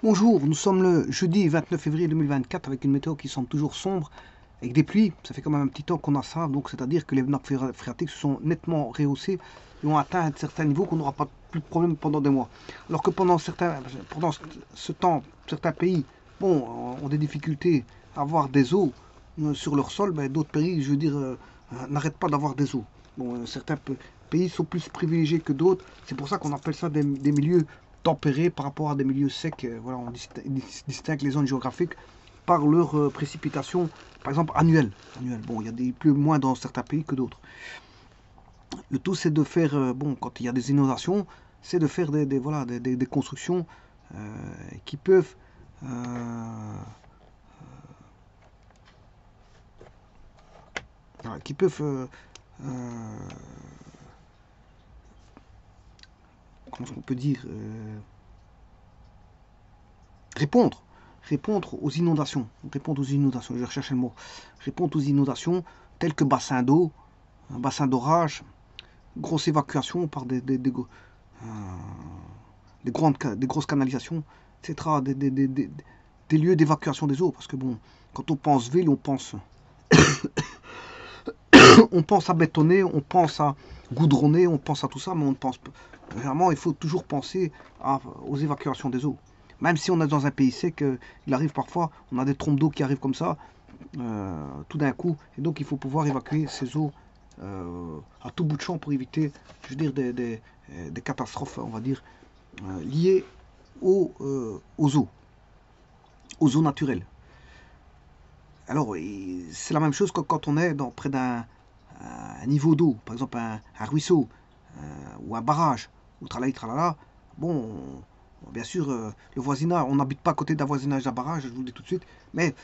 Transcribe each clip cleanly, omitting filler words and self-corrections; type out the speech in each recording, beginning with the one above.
Bonjour, nous sommes le jeudi 29 février 2024 avec une météo qui semble toujours sombre, avec des pluies. Ça fait quand même un petit temps qu'on a ça, donc c'est-à-dire que les nappes phréatiques se sont nettement rehaussées et ont atteint un certain niveau qu'on n'aura pas plus de problème pendant des mois. Alors que pendant ce temps, certains pays ont des difficultés à avoir des eaux sur leur sol, ben, d'autres pays, je veux dire, n'arrêtent pas d'avoir des eaux. Certains pays sont plus privilégiés que d'autres, c'est pour ça qu'on appelle ça des milieux tempérés par rapport à des milieux secs. Voilà, on distingue les zones géographiques par leur précipitation, par exemple annuelle. Bon, il y a des plus moins dans certains pays que d'autres. Le tout, c'est de faire, quand il y a des inondations, c'est de faire voilà, des constructions qui peuvent qui peuvent comment on peut dire répondre aux inondations, je recherche le mot, répondre aux inondations telles que bassin d'eau, un bassin d'orage, grosse évacuation par des grosses canalisations, etc., des lieux d'évacuation des eaux, parce que bon, quand on pense ville, on pense à bétonner, on pense à goudronner, on pense à tout ça, mais on pense vraiment, il faut toujours penser aux évacuations des eaux. Même si on est dans un pays sec, il arrive parfois, on a des trompes d'eau qui arrivent comme ça, tout d'un coup, et donc il faut pouvoir évacuer ces eaux à tout bout de champ pour éviter, je veux dire, des catastrophes, on va dire, liées aux eaux naturelles. Alors, c'est la même chose que quand on est près d'un niveau d'eau, par exemple un ruisseau ou un barrage, ou tralala, tralala. Bon, bien sûr, le voisinage, on n'habite pas à côté d'un voisinage d'un barrage, je vous le dis tout de suite, mais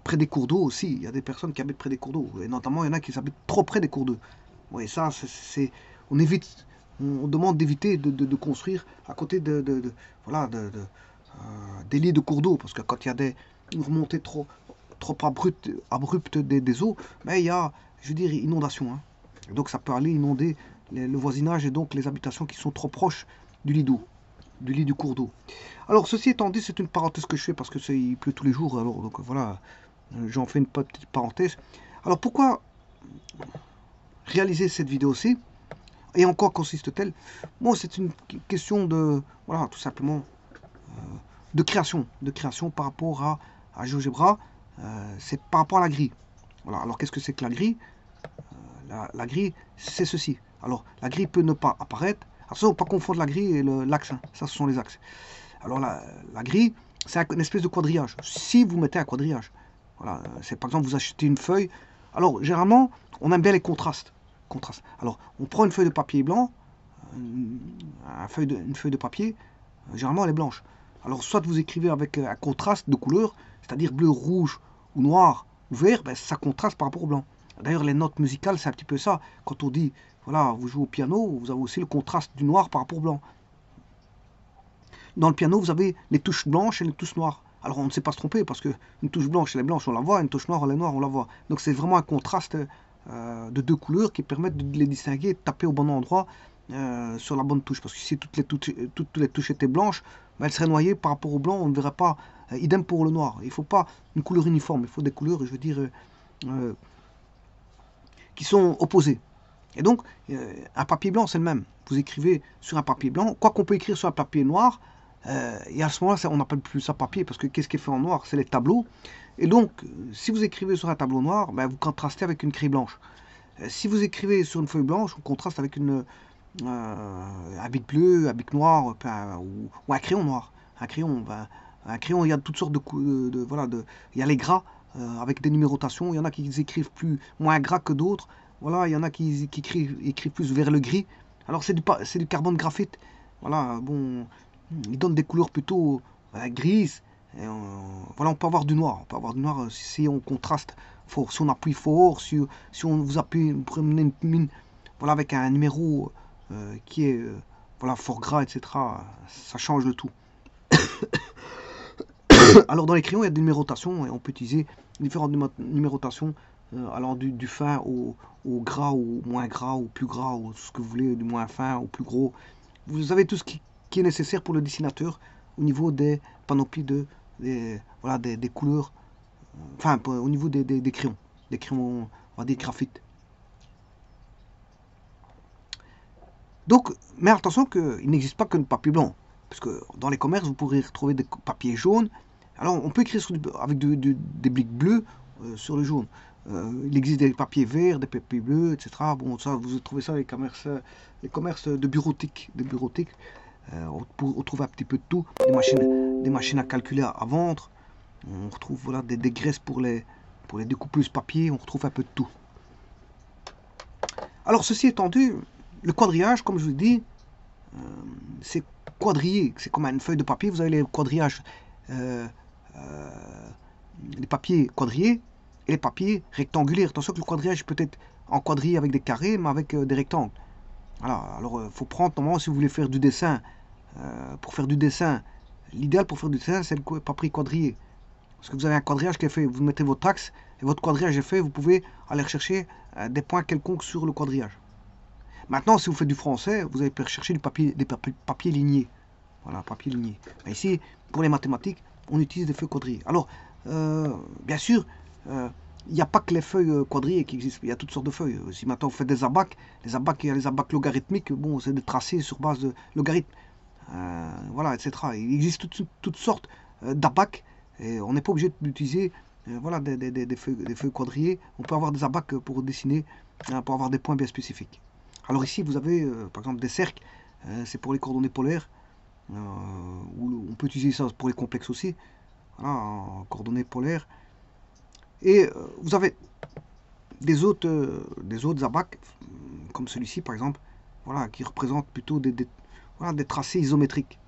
près des cours d'eau aussi, il y a des personnes qui habitent près des cours d'eau, et notamment il y en a qui habitent trop près des cours d'eau. Oui, ça, on évite, on demande d'éviter de construire à côté voilà, des lits de cours d'eau, parce que quand il y a une remontée trop abrupte des eaux, mais il y a, je veux dire, inondation. Hein. Donc ça peut aller inonder le voisinage et donc les habitations qui sont trop proches du lit d'eau, du lit du cours d'eau. Alors ceci étant dit, c'est une parenthèse que je fais parce que il pleut tous les jours, alors donc voilà, j'en fais une petite parenthèse. Alors pourquoi réaliser cette vidéo-ci et en quoi consiste-t-elle? Bon, c'est une question de, voilà, tout simplement, de création par rapport à GeoGebra, c'est par rapport à la grille. Voilà, alors qu'est-ce que c'est que la grille? La grille, c'est ceci. Alors, la grille peut ne pas apparaître. Attention, ne pas confondre la grille et l'axe. Hein. Ça, ce sont les axes. Alors, la grille, c'est une espèce de quadrillage. Si vous mettez un quadrillage, voilà, c'est par exemple, vous achetez une feuille. Alors, généralement, on aime bien les contrastes. Alors, on prend une feuille de papier blanc, une feuille de papier, généralement, elle est blanche. Alors, soit vous écrivez avec un contraste de couleur, c'est-à-dire bleu, rouge ou noir ou vert, ben, ça contraste par rapport au blanc. D'ailleurs, les notes musicales, c'est un petit peu ça. Quand on dit, voilà, vous jouez au piano, vous avez aussi le contraste du noir par rapport au blanc. Dans le piano, vous avez les touches blanches et les touches noires. Alors, on ne sait pas se tromper parce qu'une touche blanche, elle est blanche, on la voit, une touche noire, elle est noire, on la voit. Donc, c'est vraiment un contraste de deux couleurs qui permettent de les distinguer, de taper au bon endroit sur la bonne touche. Parce que si toutes les touches étaient blanches, ben, elles seraient noyées par rapport au blanc, on ne verrait pas. Idem pour le noir. Il ne faut pas une couleur uniforme, il faut des couleurs, je veux dire, qui sont opposées. Et donc, un papier blanc, c'est le même. Vous écrivez sur un papier blanc, quoi qu'on peut écrire sur un papier noir, et à ce moment-là, on n'appelle plus ça papier, parce que qu'est-ce qui est fait en noir? C'est les tableaux. Et donc, si vous écrivez sur un tableau noir, ben, vous contrastez avec une craie blanche. Si vous écrivez sur une feuille blanche, on contraste avec un bic bleu, un bic noir, ou un crayon noir. Un crayon, il y a toutes sortes voilà, il y a les gras avec des numérotations. Il y en a qui écrivent moins gras que d'autres. Voilà, il y en a qui écrivent plus vers le gris. Alors c'est du carbone graphite. Voilà, bon, il donne des couleurs plutôt grises. Voilà, on peut avoir du noir. On peut avoir du noir si on contraste fort, si on appuie fort, si on vous appuie, vous prenez une mine, voilà, avec un numéro qui est voilà, fort gras, etc. Ça change le tout. Alors dans les crayons, il y a des numérotations et on peut utiliser différentes numérotations allant du fin au gras, ou moins gras, ou plus gras, ou ce que vous voulez, du moins fin au plus gros. Vous avez tout ce qui est nécessaire pour le dessinateur au niveau des panoplies voilà, des couleurs, enfin au niveau des crayons, on va dire graphite. Donc, mais attention qu'il n'existe pas que le papier blanc, parce que dans les commerces, vous pourrez retrouver des papiers jaunes. Alors, on peut écrire avec des briques bleues sur le jaune. Il existe des papiers verts, des papiers bleus, etc. Bon, ça, vous trouvez ça dans les commerces de bureautique. On retrouve un petit peu de tout. Des machines à calculer à vendre. On retrouve voilà, des graisses pour les découpeuses papier. On retrouve un peu de tout. Alors, ceci étant dit, le quadrillage, comme je vous dis, c'est quadrillé. C'est comme une feuille de papier. Vous avez les quadrillages, les papiers quadrillés et les papiers rectangulaires. Attention que le quadrillage peut être en quadrillé avec des carrés, mais avec des rectangles. Voilà. Alors, il faut prendre, normalement, si vous voulez faire du dessin, pour faire du dessin, l'idéal pour faire du dessin, c'est le papier quadrillé. Parce que vous avez un quadrillage qui est fait, vous mettez votre axe, et votre quadrillage est fait, vous pouvez aller rechercher des points quelconques sur le quadrillage. Maintenant, si vous faites du français, vous allez chercher des papiers lignés. Voilà, papier ligné. Mais ici, pour les mathématiques, on utilise des feuilles quadrillées. Alors, bien sûr, il n'y a pas que les feuilles quadrillées qui existent. Il y a toutes sortes de feuilles. Si maintenant vous faites des abacs, il y a les abacs logarithmiques. Bon, c'est des tracés sur base de logarithmes. Voilà, etc. Il existe toutes sortes d'abacs. Et on n'est pas obligé d'utiliser voilà, des feuilles quadrillées. On peut avoir des abacs pour dessiner, pour avoir des points bien spécifiques. Alors ici, vous avez par exemple des cercles. C'est pour les coordonnées polaires. Ou on peut utiliser ça pour les complexes aussi. Voilà, en coordonnées polaires. Et vous avez des autres abacs, comme celui-ci par exemple, voilà, qui représentent plutôt voilà, des tracés isométriques.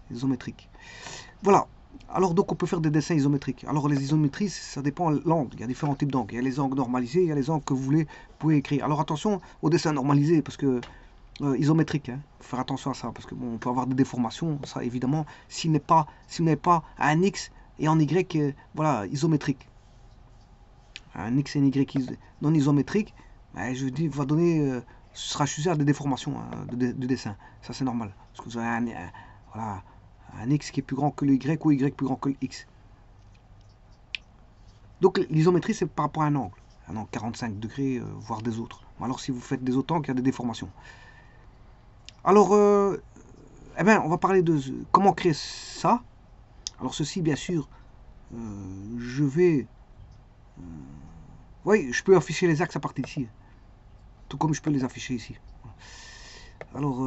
Voilà. Alors donc on peut faire des dessins isométriques. Alors les isométries, ça dépend de l'angle. Il y a différents types d'angles. Il y a les angles normalisés, il y a les angles que vous pouvez écrire. Alors attention aux dessins normalisés, parce que isométrique, hein. Faut faire attention à ça, parce que bon, on peut avoir des déformations, ça évidemment, si vous n'avez pas un X et un Y, voilà, isométrique. Un X et un Y non isométrique, ben, je dis, va donner, ce sera sujet à des déformations hein, de dessin. Ça c'est normal. Parce que vous avez voilà, un X qui est plus grand que le Y ou Y plus grand que le X. Donc l'isométrie c'est par rapport à un angle 45 degrés, voire des autres. Alors si vous faites des autres angles, il y a des déformations. Alors, eh ben, on va parler de comment créer ça. Alors ceci, bien sûr, je vais... oui, je peux afficher les axes à partir d'ici. Tout comme je peux les afficher ici. Alors,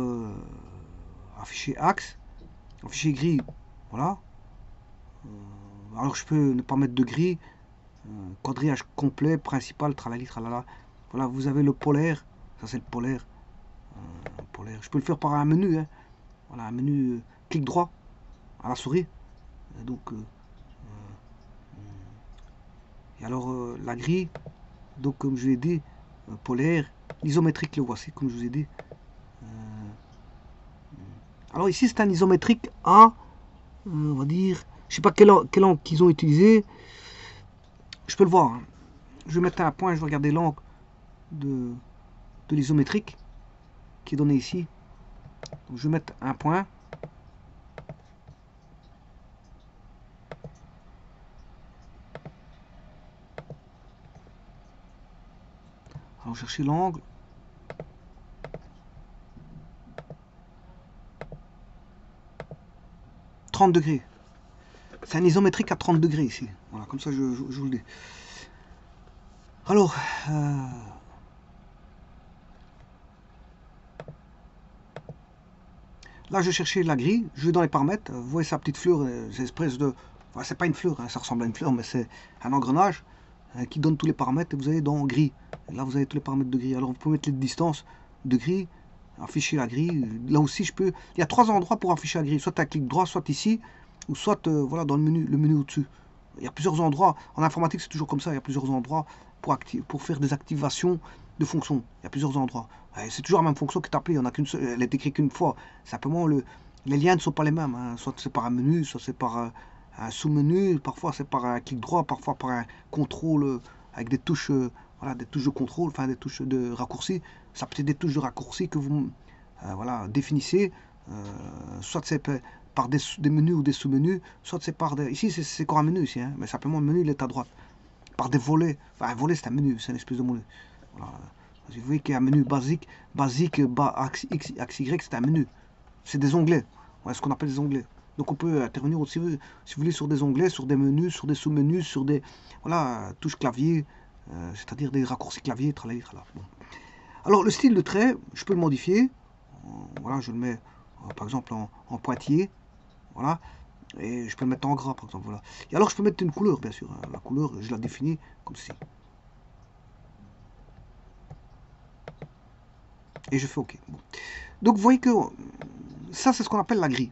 afficher axe, afficher gris, voilà. Alors je peux ne pas mettre de gris. Quadrillage complet, principal, tralali, tralala. Voilà, vous avez le polaire. Ça c'est le polaire. Polaire. Je peux le faire par un menu. Hein. Voilà, un menu clic droit à la souris. Donc, et alors la grille, donc comme je vous ai dit, polaire, isométrique, le voici, comme je vous ai dit. Alors ici c'est un isométrique à, on va dire, je sais pas quel angle qu'ils ont utilisé. Je peux le voir. Hein. Je vais mettre un point, je vais regarder l'angle de l'isométrique qui est donné ici. Donc, je vais mettre un point. Alors chercher l'angle. « 30 degrés. C'est un isométrique à 30 degrés ici. Voilà, comme ça je vous le dis. Alors, là je cherchais la grille, je vais dans les paramètres, vous voyez sa petite fleur, c'est espèce de... Enfin, c'est pas une fleur, hein, ça ressemble à une fleur, mais c'est un engrenage qui donne tous les paramètres et vous allez dans gris. Et là vous avez tous les paramètres de grille. Alors vous pouvez mettre les distances de grille, afficher la grille. Là aussi je peux... Il y a 3 endroits pour afficher la grille, soit un clic droit, soit ici, ou soit voilà, dans le menu au-dessus. Il y a plusieurs endroits, en informatique c'est toujours comme ça, il y a plusieurs endroits pour faire des activations de fonctions. Il y a plusieurs endroits. C'est toujours la même fonction qui est appelée, elle est écrite qu'une fois. Simplement, les liens ne sont pas les mêmes. Hein. Soit c'est par un menu, soit c'est par un sous-menu, parfois c'est par un clic droit, parfois par un contrôle avec des touches, voilà, des touches de contrôle, enfin des touches de raccourci. Ça peut être des touches de raccourci que vous voilà, définissez. Soit c'est par des menus ou des sous-menus, soit c'est par des... Ici, c'est encore un menu, ici, hein, mais simplement le menu, il est à droite. Par des volets. Enfin, un volet, c'est un menu, c'est une espèce de menu. Voilà. Vous voyez qu'il y a un menu basique, axe Y, c'est un menu. C'est des onglets. Voilà ce qu'on appelle des onglets. Donc on peut intervenir aussi, si vous voulez, sur des onglets, sur des menus, sur des sous-menus, sur des voilà, touches clavier, c'est-à-dire des raccourcis clavier, tralala. Bon. Alors le style de trait, je peux le modifier. Voilà, je le mets par exemple en pointillé. Voilà. Et je peux le mettre en gras, par exemple. Voilà. Et alors je peux mettre une couleur, bien sûr. Hein. La couleur, je la définis comme ceci. Et je fais OK. Bon. Donc vous voyez que ça, c'est ce qu'on appelle la grille.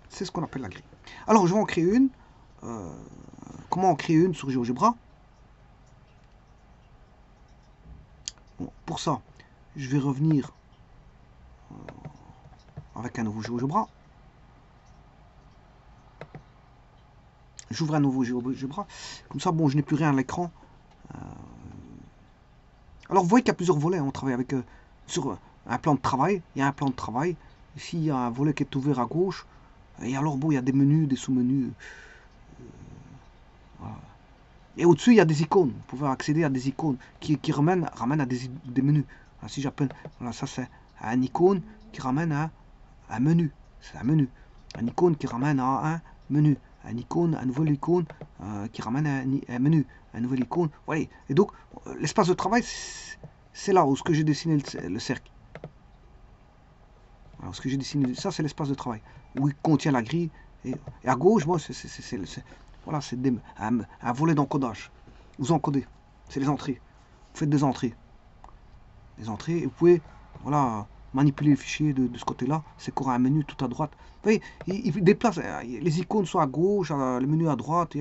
C'est ce qu'on appelle la grille. Alors je vais en créer une. Comment en créer une sur GeoGebra? Bon, pour ça, je vais revenir avec un nouveau GeoGebra. J'ouvre un nouveau GeoGebra. Comme ça, bon, je n'ai plus rien à l'écran. Alors vous voyez qu'il y a plusieurs volets. On travaille avec sur un plan de travail. Il y a un plan de travail. Ici, il y a un volet qui est ouvert à gauche. Et alors, bon, il y a des menus, des sous-menus. Voilà. Et au-dessus, il y a des icônes. Vous pouvez accéder à des icônes qui ramènent à des menus. Alors, si j'appelle, voilà, ça c'est un icône qui ramène à un menu. C'est un menu. Un icône qui ramène à un menu. Un icône, un nouvel icône qui ramène à un menu. Un nouvel icône. Vous voyez. Et donc, l'espace de travail, c'est là où ce que j'ai dessiné le cercle. Alors, ce que j'ai dessiné, ça c'est l'espace de travail, où il contient la grille. Et à gauche, moi, voilà, c'est un volet d'encodage. Vous encodez, c'est les entrées. Vous faites des entrées. Des entrées, et vous pouvez voilà, manipuler les fichiers de ce côté-là. C'est encore un menu tout à droite. Vous voyez, il déplace, les icônes sont à gauche, le menu à droite.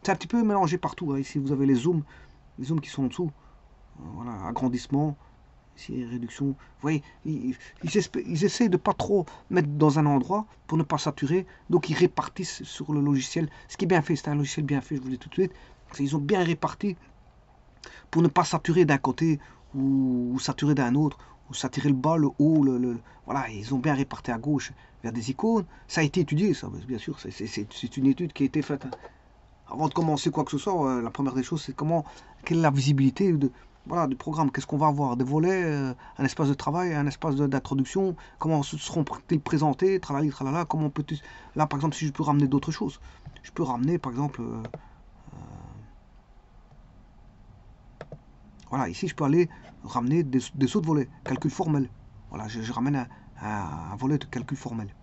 C'est un petit peu mélangé partout. Hein. Ici, vous avez les zooms qui sont en dessous. Voilà, agrandissement. Ici, réduction. Vous voyez, ils essaient de pas trop mettre dans un endroit pour ne pas saturer. Donc, ils répartissent sur le logiciel. Ce qui est bien fait, c'est un logiciel bien fait, je vous le dis tout de suite. Ils ont bien réparti pour ne pas saturer d'un côté ou saturer d'un autre, ou saturer le bas, le haut. Voilà, ils ont bien réparti à gauche vers des icônes. Ça a été étudié, ça, bien sûr. C'est une étude qui a été faite. Avant de commencer quoi que ce soit, la première des choses, c'est quelle est la visibilité voilà, du programme, qu'est-ce qu'on va avoir, des volets, un espace de travail, un espace d'introduction, comment seront-ils présentés, tralali, tralala, comment peut-il... Là, par exemple, si je peux ramener d'autres choses, je peux ramener, par exemple, voilà, ici, je peux aller ramener des autres volets, calcul formel. Voilà, je ramène un volet de calcul formel.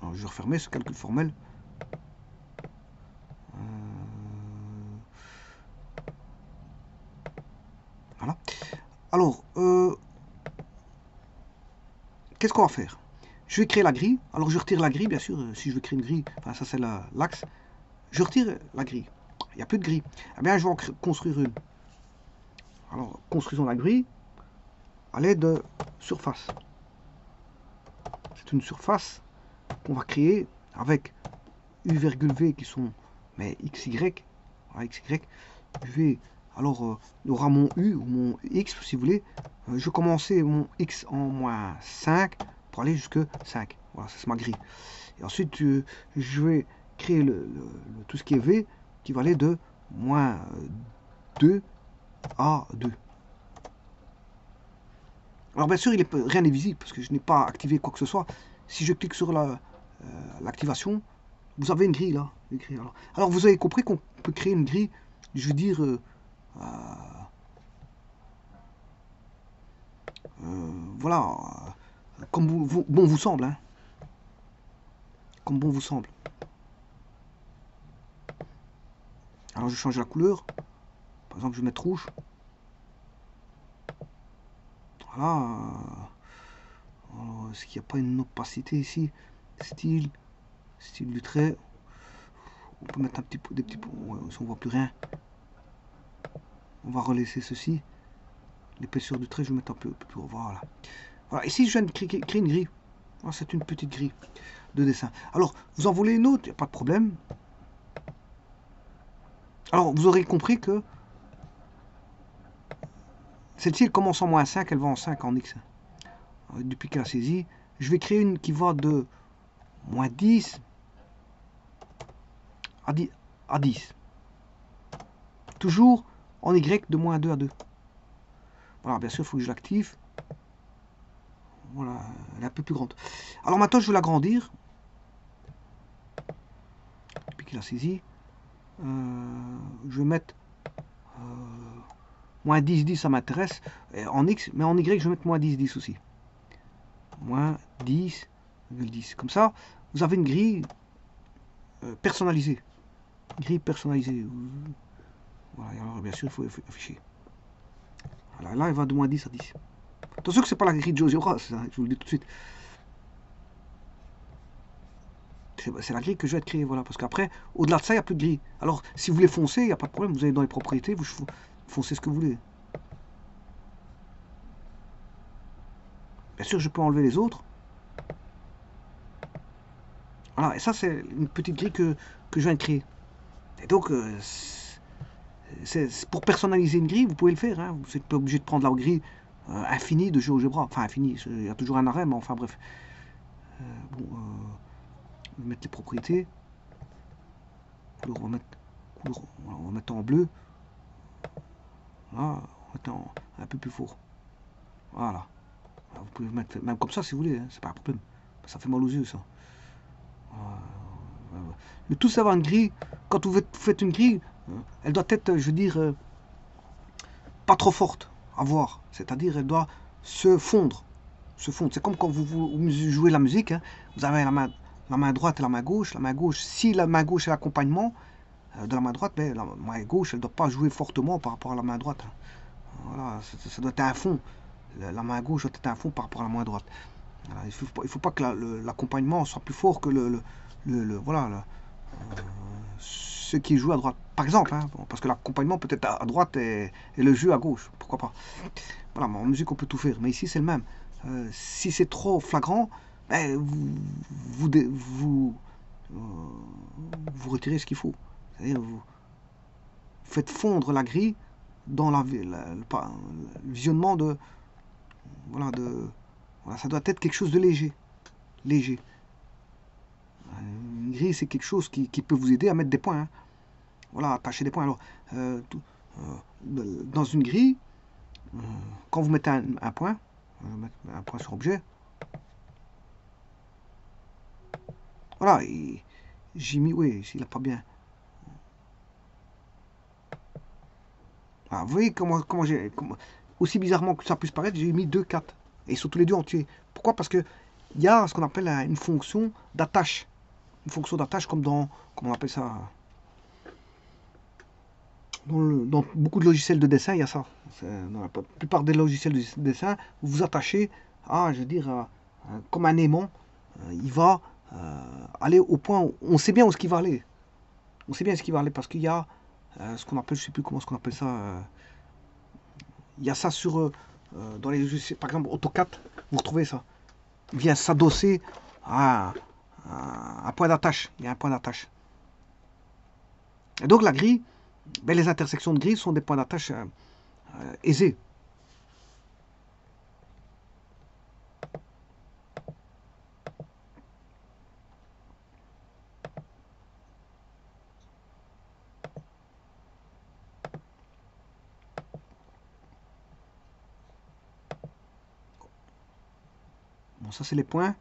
Alors, je vais refermer ce calcul formel. Voilà. Alors, qu'est-ce qu'on va faire? Je vais créer la grille. Alors, je retire la grille, bien sûr. Si je veux créer une grille, enfin, ça c'est l'axe. Je retire la grille. Il n'y a plus de grille. Eh bien, je vais en construire une. Alors, construisons la grille à l'aide de surface. C'est une surface qu'on va créer avec U,V qui sont mais XY. Voilà, XY. Je vais alors il y aura mon U ou mon X si vous voulez. Je vais commencer mon X en moins 5 pour aller jusque 5. Voilà, ça c'est ma grille. Et ensuite je vais créer tout ce qui est V qui va aller de moins 2 à 2. Alors bien sûr, rien n'est visible parce que je n'ai pas activé quoi que ce soit. Si je clique sur l'activation, vous avez une grille là. Alors vous avez compris qu'on peut créer une grille, je veux dire, voilà, comme bon vous semble. Hein. Comme bon vous semble. Alors je change la couleur. Par exemple, je vais mettre rouge. Voilà. Est-ce qu'il n'y a pas une opacité ici? Style du trait. On peut mettre des petits points. Ouais, si on voit plus rien. On va relaisser ceci. L'épaisseur du trait, je vais mettre un peu plus. Voilà. Voilà. Ici, je viens de créer une grille. Voilà, c'est une petite grille de dessin. Alors, vous en voulez une autre, il n'y a pas de problème. Alors, vous aurez compris que celle-ci, elle commence en moins 5, elle va en 5 en X. depuis qu'elle a saisi, je vais créer une qui va de moins 10 à 10. Toujours en Y de moins 2 à 2. Voilà, bien sûr, il faut que je l'active. Voilà, elle est un peu plus grande. Alors maintenant, je vais l'agrandir. Depuis qu'il a saisi. Je vais mettre moins 10, 10, ça m'intéresse. En X, mais en Y, je vais mettre moins 10, 10 aussi. Moins 10, 10. Comme ça, vous avez une grille personnalisée. Grille personnalisée. Voilà, alors bien sûr, il faut afficher. Voilà, là, il va de moins 10 à 10. Attention que c'est pas la grille de GeoGebra, je vous le dis tout de suite. C'est la grille que je vais être créée, voilà. Parce qu'après, au-delà de ça, il n'y a plus de grille. Alors, si vous voulez foncer, il n'y a pas de problème. Vous allez dans les propriétés, vous foncez ce que vous voulez. Bien sûr, je peux enlever les autres. Voilà, et ça, c'est une petite grille que je viens de créer. Et donc, pour personnaliser une grille, vous pouvez le faire. Hein. Vous n'êtes pas obligé de prendre la grille infinie de GeoGebra. Enfin, infinie, il y a toujours un arrêt, mais enfin, bref. Bon, on va mettre les propriétés. Couleur, on va mettre en bleu. Là, on va mettre un peu plus fort. Voilà. Vous pouvez mettre même comme ça si vous voulez, hein, c'est pas un problème. Ça fait mal aux yeux, ça. Le tout, c'est d'avoir une grille. Quand vous faites une grille, elle doit être, je veux dire, pas trop forte à voir. C'est-à-dire, elle doit se fondre. C'est comme quand vous jouez la musique. Hein. Vous avez la main droite et la main gauche. La main gauche, si la main gauche est l'accompagnement de la main droite, mais la main gauche, elle ne doit pas jouer fortement par rapport à la main droite. Hein. Voilà, ça doit être un fond. La main gauche doit être un fond par rapport à la main droite. Voilà, il ne faut pas que l'accompagnement soit plus fort que ce qui est joué à droite. Par exemple, hein, parce que l'accompagnement peut être à droite et le jeu à gauche. Pourquoi pas. Voilà, en musique, on peut tout faire. Mais ici, c'est le même. Si c'est trop flagrant, ben, vous retirez ce qu'il faut. C'est-à-dire, vous faites fondre la grille dans le visionnement de... Voilà, ça doit être quelque chose de léger. Léger. Une grille, c'est quelque chose qui peut vous aider à mettre des points. Hein. Voilà, attacher des points. Alors, dans une grille, quand vous mettez un point, un point sur objet, voilà, j'ai mis, oui, il n'a pas bien. Ah, vous voyez comment aussi bizarrement que ça puisse paraître, j'ai mis 2, 4. Et ils sont tous les deux entiers. Pourquoi? Parce que il y a ce qu'on appelle une fonction d'attache. Une fonction d'attache comme dans, comment on appelle ça, dans beaucoup de logiciels de dessin, il y a ça. Dans la plupart des logiciels de dessin, vous vous attachez à, je veux dire, comme un aimant, il va aller au point où on sait bien où ce qu'il va aller. On sait bien ce qu'il va aller parce qu'il y a ce qu'on appelle, je sais plus comment ce qu'on appelle ça. Il y a ça sur dans les logiciels, par exemple AutoCAD, vous retrouvez ça. Il vient s'adosser à un point d'attache. Il y a un point d'attache. Et donc la grille, ben, les intersections de grille sont des points d'attache aisés. Bon, ça c'est les points.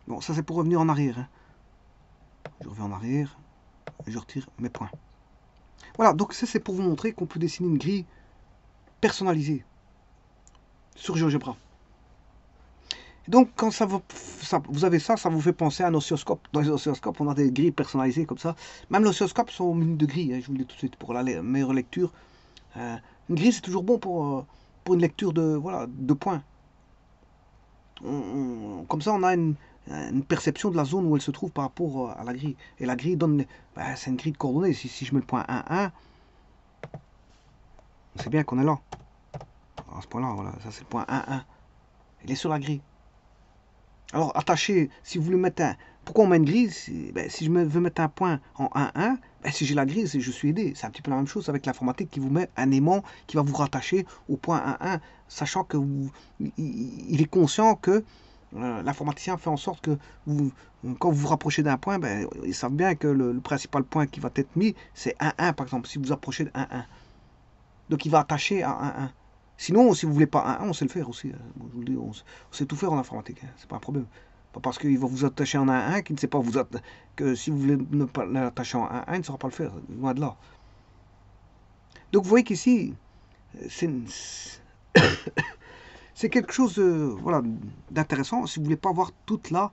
Bon, ça c'est pour revenir en arrière. Hein. Je reviens en arrière et je retire mes points. Voilà, donc ça c'est pour vous montrer qu'on peut dessiner une grille personnalisée sur GeoGebra. Donc quand vous avez ça, ça vous fait penser à un oscilloscope. Dans les oscilloscopes, on a des grilles personnalisées comme ça. Même les oscilloscopes sont au milieu de grilles, hein, je vous le dis tout de suite, pour la meilleure lecture. Une grille, c'est toujours bon pour une lecture de points. Comme ça, on a une perception de la zone où elle se trouve par rapport à la grille. Et la grille donne... c'est une grille de coordonnées. Si je mets le point 1, 1, On sait bien qu'on est là. À ce point-là, voilà, ça c'est le point 1-1. Il est sur la grille. Alors, attaché, si vous voulez mettre un... Pourquoi on met une grille? Ben, si je veux mettre un point en 1-1, ben, si j'ai la grille, je suis aidé. C'est un petit peu la même chose avec l'informatique qui vous met un aimant qui va vous rattacher au point 1-1, sachant que il est conscient que l'informaticien fait en sorte que quand vous vous rapprochez d'un point, ben, ils savent bien que le principal point qui va être mis, c'est 1-1 par exemple, si vous approchez de 1-1. Donc il va attacher à 1-1. Sinon, si vous voulez pas 1-1, on sait le faire aussi. Moi, je vous le dis, on sait tout faire en informatique, hein. C'est pas un problème. Pas parce qu'il va vous attacher en 1-1 qu'il ne sait pas vous que si vous voulez ne pas l'attacher en 1-1, il ne saura pas le faire. Loin de là. Donc vous voyez qu'ici, c'est c'est quelque chose voilà, d'intéressant si vous voulez pas voir toute la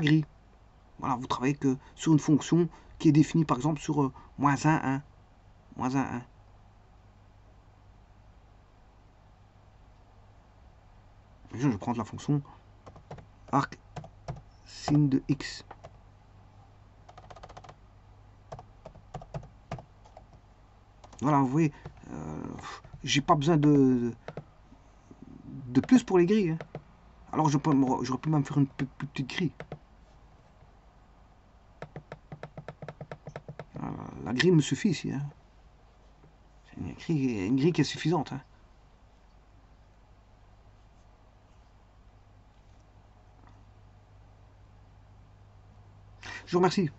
grille. Voilà, vous travaillez que sur une fonction qui est définie par exemple sur moins 1-1. Moins 1-1. Je vais prendre la fonction arc sin de x. Voilà, vous voyez, j'ai pas besoin de plus pour les grilles, hein. Alors j'aurais pu même faire une plus petite grille. Voilà, la grille me suffit ici, hein. C'est une grille qui est suffisante, hein. Je vous remercie.